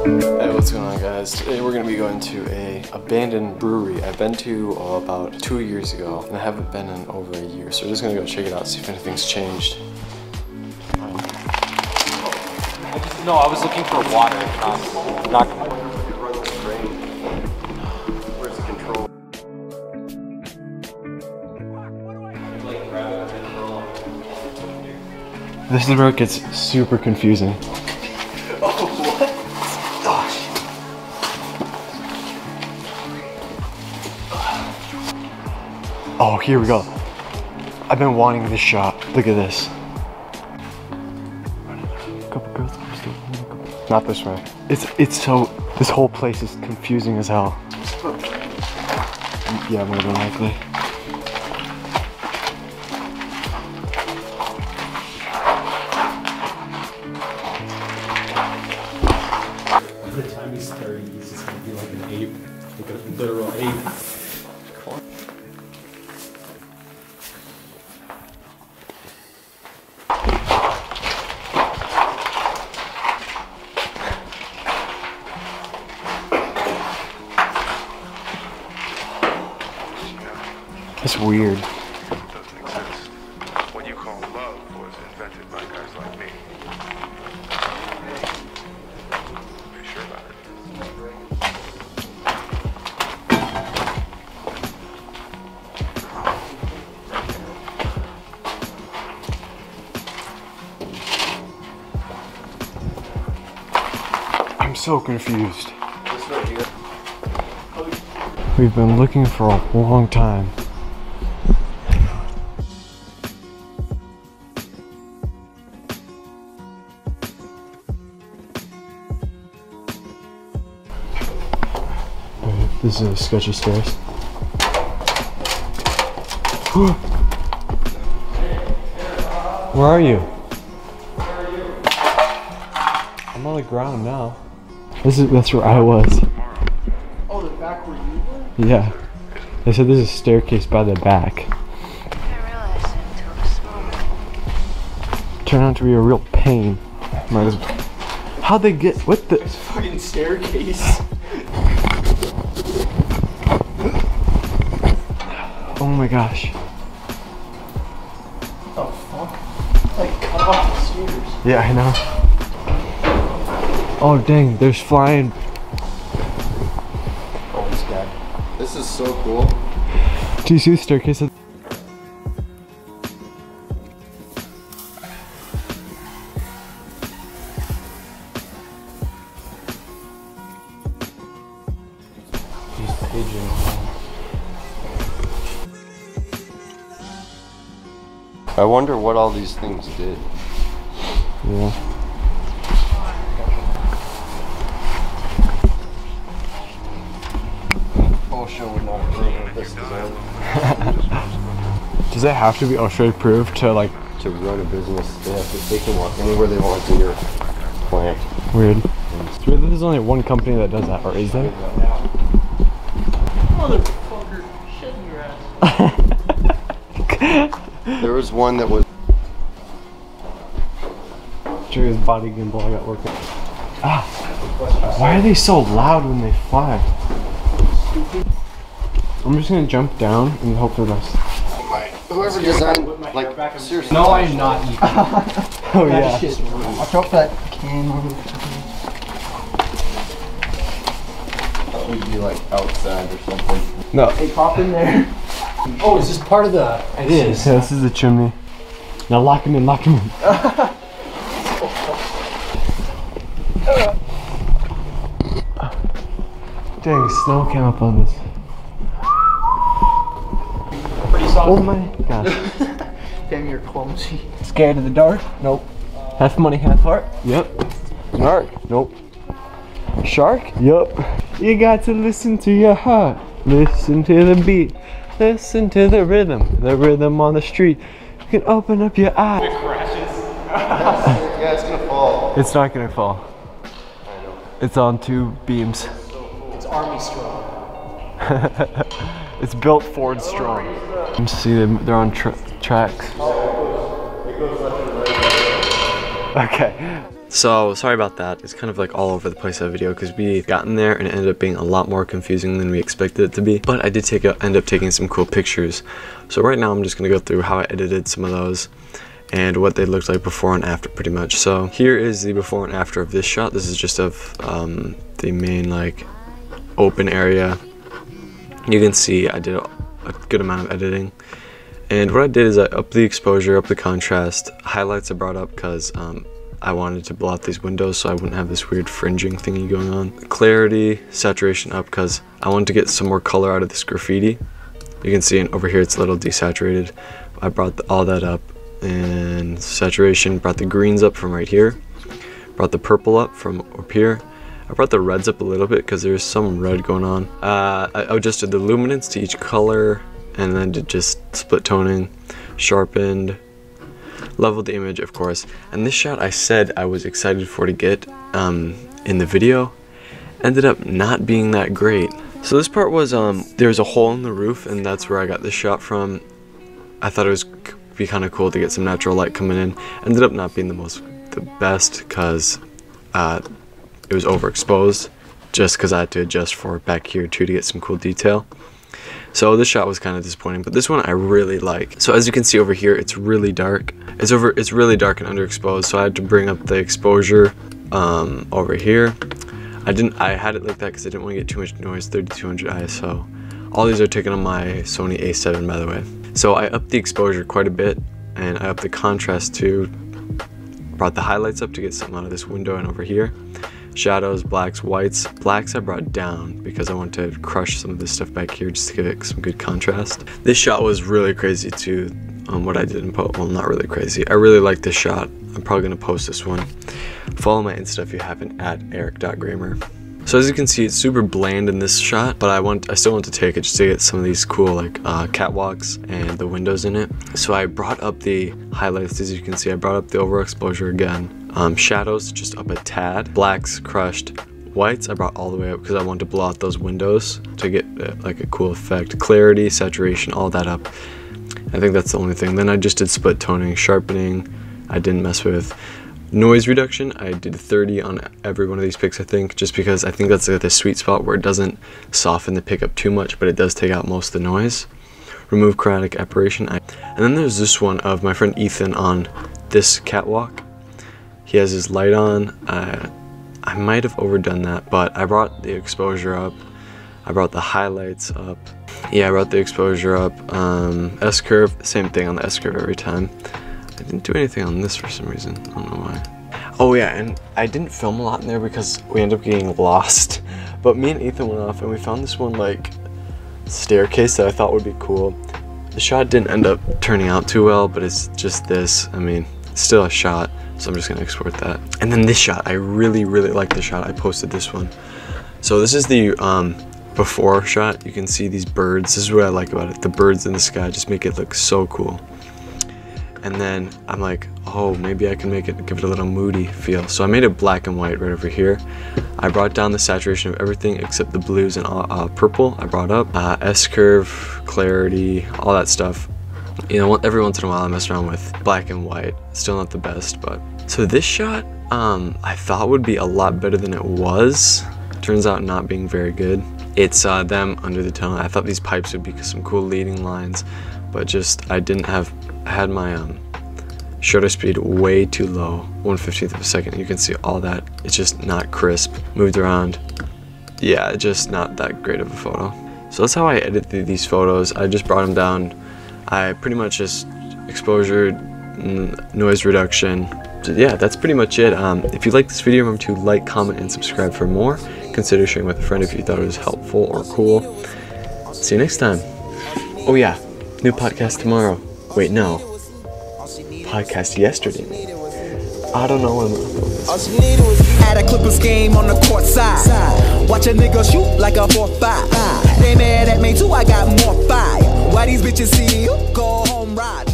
Hey, what's going on, guys? Today we're going to be going to a abandoned brewery I've been to about 2 years ago, and I haven't been in over a year, so we're just going to go check it out, see if anything's changed. No, I was looking for water. Not Where's the control? This is where it gets super confusing. Oh, what? Oh, here we go. I've been wanting this shop. Look at this. Couple girls. Not this way. It's so. This whole place is confusing as hell. Yeah, more than likely. By the time he's 30, he's just gonna be like an ape, like a literal ape. It's weird. Doesn't exist. What you call love was invented by guys like me. Are you sure about it? I'm so confused. We've been looking for a long time. This is a sketchy stairs. Where are you? I'm on the ground now. That's where I was. Oh, the back where you were? Yeah. They said there's a staircase by the back. I realized it until this moment. Turned out to be a real pain. Might as well. How'd they get? What the? It's a fucking staircase. Oh my gosh. Oh fuck. Like cut off the stairs. Yeah, I know. Oh dang, there's flying. Oh, this guy. This is so cool. Do you see the staircase? These pigeons. I wonder what all these things did. Yeah. OSHA would not approve of this design. Does it have to be OSHA approved to like? To run a business, they can walk anywhere they want in your plant. Weird. It's weird that there's only one company that does that, or is there? Motherfucker, shit in your ass. There was one that was. Sure, his body gimbal I got working. Ah, why are they so loud when they fly? I'm just gonna jump down and hope for the best. Whoever designed, like, seriously. No, I'm not eating. Oh yeah. Shit. Watch out for that can over there. That would be like outside or something. No. Hey, pop in there. Oh, is this part of the... It is. Yeah, this is the chimney. Now lock him in, lock him in. Dang, snow came up on this. Pretty soft. Oh my gosh. Damn, you're clumsy. Scared of the dark? Nope. Half money, half heart? Yep. Shark? Nope. Shark? Yup. You got to listen to your heart. Listen to the beat. Listen to the rhythm on the street. You can open up your eyes. Yeah, it's gonna fall. It's not gonna fall. I know. It's on two beams. It's army strong. It's built Ford strong. You see them, they're on tracks. Okay. So sorry about that. It's kind of like all over the place that video because we got in there and it ended up being a lot more confusing than we expected it to be. But I did end up taking some cool pictures. So right now I'm just gonna go through how I edited some of those and what they looked like before and after pretty much. So here is the before and after of this shot. This is just of the main like open area. You can see I did a good amount of editing. And what I did is I upped the exposure, upped the contrast. Highlights I brought up because I wanted to blow out these windows so I wouldn't have this weird fringing thingy going on. Clarity, saturation up because I wanted to get some more color out of this graffiti. You can see over here it's a little desaturated. I brought all that up. And saturation, brought the greens up from right here. Brought the purple up from up here. I brought the reds up a little bit because there's some red going on. I adjusted the luminance to each color and then did just split toning, sharpened, leveled the image, of course. And this shot I said I was excited for to get in the video ended up not being that great. So this part was there's a hole in the roof and that's where I got this shot from. I thought it was be kind of cool to get some natural light coming in. Ended up not being the best because it was overexposed just because I had to adjust for it back here too to get some cool detail. So this shot was kind of disappointing, but this one I really like. So as you can see over here, it's really dark. It's really dark and underexposed, so I had to bring up the exposure over here. I had it like that because I didn't want to get too much noise. 3200 ISO. All these are taken on my Sony A7, by the way. So I upped the exposure quite a bit, and I upped the contrast too. Brought the highlights up to get something out of this window and over here. Shadows, blacks, whites. Blacks I brought down because I want to crush some of this stuff back here just to give it some good contrast. This shot was really crazy too, what I did in post. Well, not really crazy. I really like this shot. I'm probably going to post this one. Follow my Insta if you haven't, at eric.gramer. So as you can see, it's super bland in this shot, but I still want to take it just to get some of these cool like catwalks and the windows in it. So I brought up the highlights. As you can see, I brought up the overexposure again. Shadows just up a tad. Blacks crushed. Whites I brought all the way up because I wanted to blow out those windows to get like a cool effect. Clarity, saturation, all that up. I think that's the only thing. Then I just did split toning, sharpening. I didn't mess with noise reduction. I did 30 on every one of these pics, I think, just because I think that's like the sweet spot where it doesn't soften the pic up too much, but it does take out most of the noise. Remove chromatic aberration. And then there's this one of my friend Ethan on this catwalk. He has his light on. I might have overdone that, but I brought the exposure up. I brought the highlights up. Yeah, I brought the exposure up. S-curve, same thing on the S-curve every time. I didn't do anything on this for some reason. I don't know why. Oh yeah, and I didn't film a lot in there because we ended up getting lost. But me and Ethan went off and we found this one like staircase that I thought would be cool. The shot didn't end up turning out too well, but it's just this. I mean, it's still a shot, so I'm just gonna export that. And then this shot, I really like this shot. I posted this one. So this is the before shot. You can see these birds. This is what I like about it. The birds in the sky just make it look so cool. And then I'm like, oh, maybe I can give it a little moody feel. So I made it black and white right over here. I brought down the saturation of everything except the blues and purple. I brought up S-curve, clarity, all that stuff. You know, every once in a while I mess around with black and white. Still not the best, but. So this shot, I thought would be a lot better than it was. Turns out not being very good. It's them under the tunnel. I thought these pipes would be some cool leading lines, but just I had my shutter speed way too low, 1/15 of a second. You can see all that. It's just not crisp. Moved around. Yeah, just not that great of a photo. So that's how I edited these photos. I just brought them down. I pretty much just exposure, noise reduction. So yeah, that's pretty much it. If you like this video, remember to like, comment, and subscribe for more. Consider sharing with a friend if you thought it was helpful or cool. See you next time. Oh yeah, new podcast tomorrow. Wait, no. Podcast yesterday. I don't know when all she needed was at a Clippers game on the court side. Watch a nigga shoot like a 4-5. They mad at me too, I got more fire. Why these bitches see you? Go home ride.